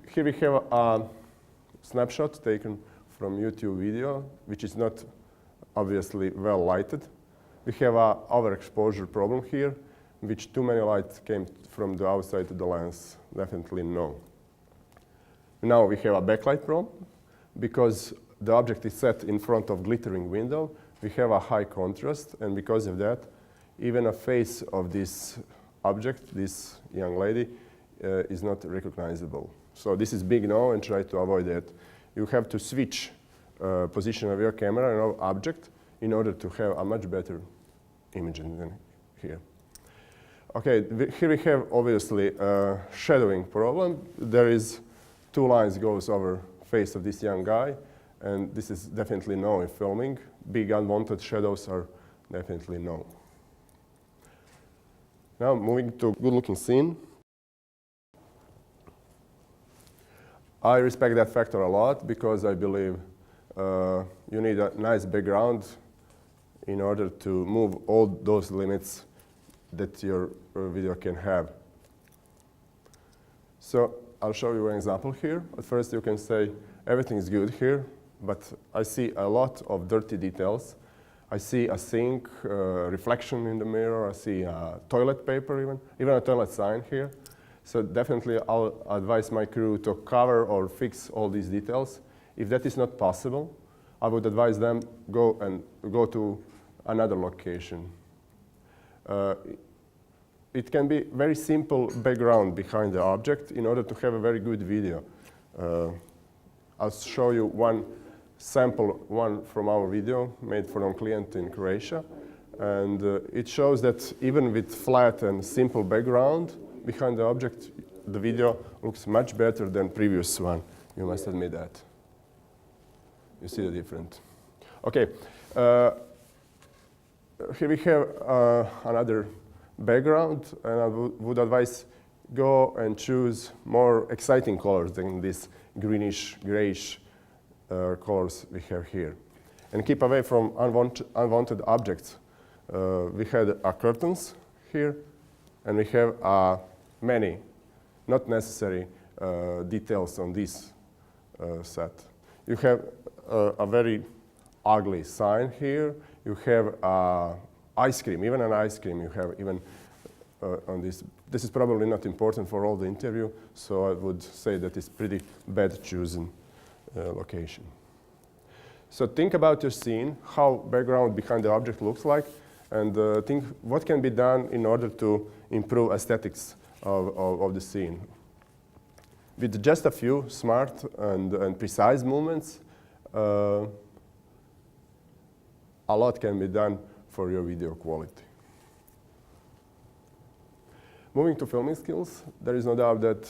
Here we have a snapshot taken from YouTube video, which is not obviously well lighted. We have an overexposure problem here, which too many light came from the outside to the lens. Definitely no. Now we have a backlight problem. Because the object is set in front of glittering window, we have a high contrast, and because of that, even a face of this object, this young lady, is not recognizable. So this is big no, and try to avoid that. You have to switch position of your camera and object in order to have a much better imaging than here. Okay, here we have obviously a shadowing problem. There is 2 lines goes over face of this young guy, and this is definitely no in filming. Big unwanted shadows are definitely no. Now moving to good-looking scene. I respect that factor a lot because I believe you need a nice background in order to move all those limits that your video can have. So I'll show you an example here. At first you can say everything is good here, but I see a lot of dirty details. I see a sink, reflection in the mirror. I see a toilet paper even a toilet sign here. So definitely I'll advise my crew to cover or fix all these details. If that is not possible, I would advise them go to another location. It can be very simple background behind the object in order to have a very good video. I'll show you one sample from our video made for a client in Croatia. And it shows that even with flat and simple background behind the object, the video looks much better than previous one. You must admit that. You see the difference. Okay, here we have another background, and I would advise go and choose more exciting colors than these greenish, grayish colors we have here. And keep away from unwanted objects. We had curtains here, and we have many not necessary details on this set. You have a very ugly sign here. You have ice cream, even an ice cream you have even on this. This is probably not important for all the interview, so I would say that it's pretty bad chosen location. So think about your scene, how background behind the object looks like, and think what can be done in order to improve aesthetics of the scene. With just a few smart and precise movements, a lot can be done for your video quality. Moving to filming skills, there is no doubt that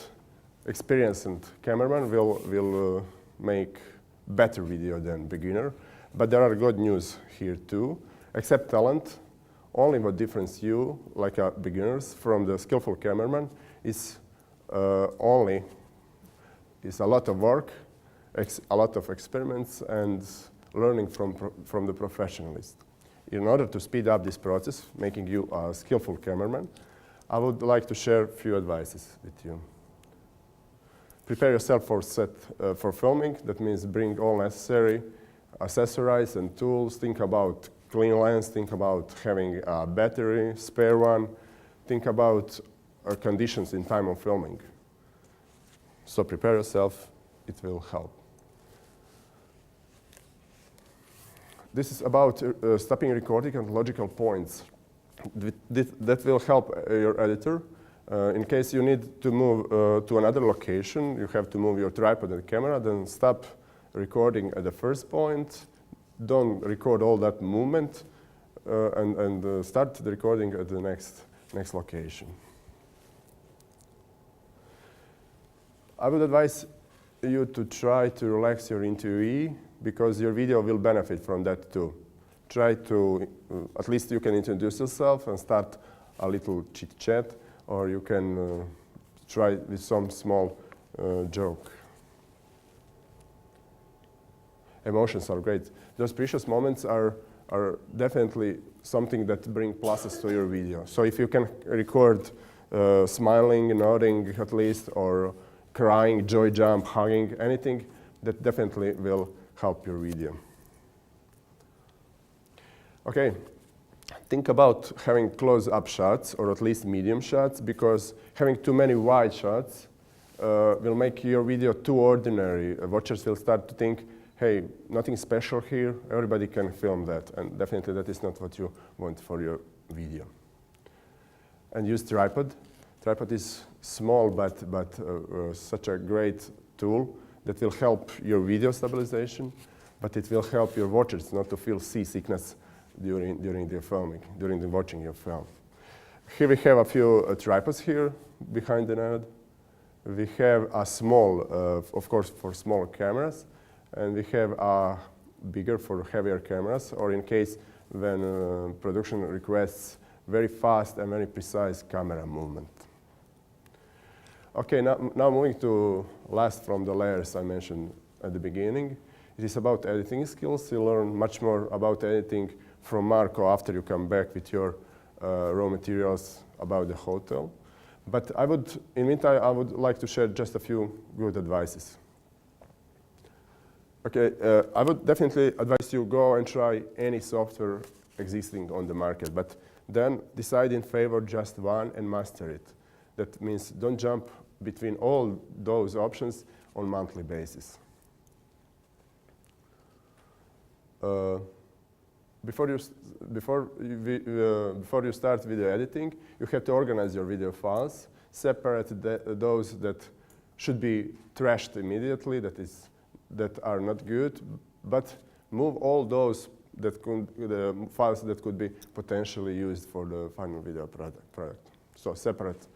experienced cameraman will make better video than beginner, but there are good news here too. Accept talent. Only what differentiates you, like beginners, from the skillful cameraman is a lot of work, a lot of experiments, and learning from the professionalist. In order to speed up this process, making you a skillful cameraman, I would like to share a few advices with you. Prepare yourself for filming. That means bring all necessary accessories and tools. Think about clean lens. Think about having a battery, spare one. Think about conditions in time of filming. So prepare yourself. It will help. This is about stopping recording at logical points. That will help your editor. In case you need to move to another location, you have to move your tripod and camera, then stop recording at the first point. Don't record all that movement, and start the recording at the next location. I would advise you to try to relax your interviewee, because your video will benefit from that too. Try to, at least you can introduce yourself and start a little chit chat, or you can try with some small joke. Emotions are great. Those precious moments are definitely something that bring pluses to your video. So if you can record smiling, nodding at least, or crying, joy jump, hugging, anything that definitely will help your video. Okay, think about having close-up shots, or at least medium shots, because having too many wide shots will make your video too ordinary. Watchers will start to think, hey, nothing special here, everybody can film that, and definitely that is not what you want for your video. And use tripod. Tripod is small, but such a great tool that will help your video stabilization, but it will help your watchers not to feel seasickness during their filming, during the watching your film. Here we have a few tripods here behind the ad. We have a small, of course, for small cameras, and we have a bigger for heavier cameras, or in case when production requests very fast and very precise camera movement. Okay, now moving to last from the layers I mentioned at the beginning. It is about editing skills. You'll learn much more about editing from Marco after you come back with your raw materials about the hotel. But in the meantime, I would like to share just a few good advices. Okay, I would definitely advise you go and try any software existing on the market, but then decide in favor just one and master it. That means don't jump between all those options on a monthly basis. Before you start video editing, you have to organize your video files, separate those that should be trashed immediately, that are not good, but move all those the files that could be potentially used for the final video product. So separate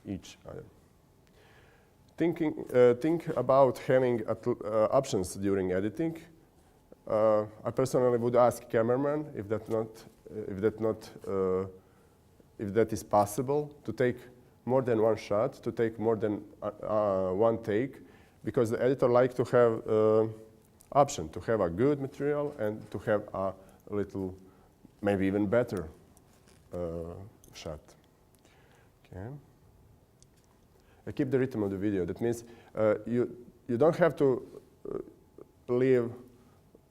each item. Think about having options during editing. I personally would ask cameraman if that is possible, to take more than one shot, to take more than one take, because the editor likes to have option to have a good material and to have a little, maybe even better shot. Okay. Keep the rhythm of the video. That means you don't have to leave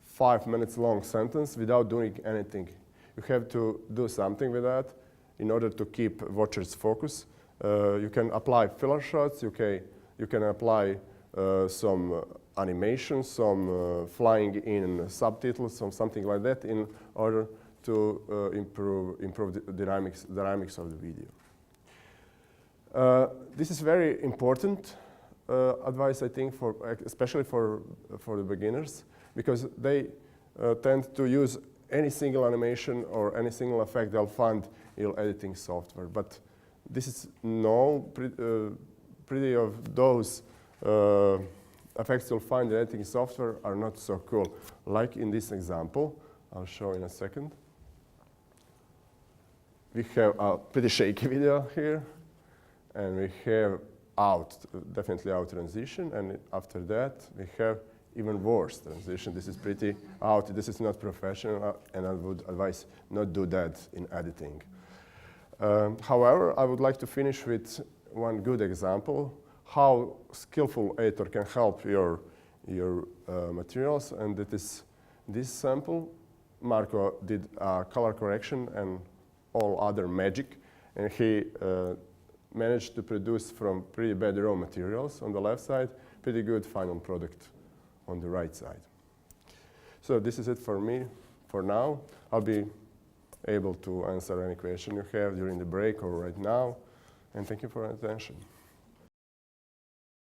5 minutes long sentence without doing anything. You have to do something with that in order to keep watchers' focus. You can apply filler shots. You can apply some animation, some flying in subtitles, something like that, in order to improve the dynamics of the video. This is very important advice, I think, especially for the beginners, because they tend to use any single animation or any single effect they'll find in your editing software. But this is pretty of those effects you'll find in editing software are not so cool. Like in this example, I'll show in a second. We have a pretty shaky video here, and we have definitely out transition, and after that we have even worse transition. This is pretty out. This is not professional, and I would advise not do that in editing. However, I would like to finish with one good example how skillful editor can help your materials, and that is this sample. Marco did color correction and all other magic, and he managed to produce from pretty bad raw materials on the left side, pretty good final product on the right side. So this is it for me for now. I'll be able to answer any question you have during the break or right now, and thank you for your attention.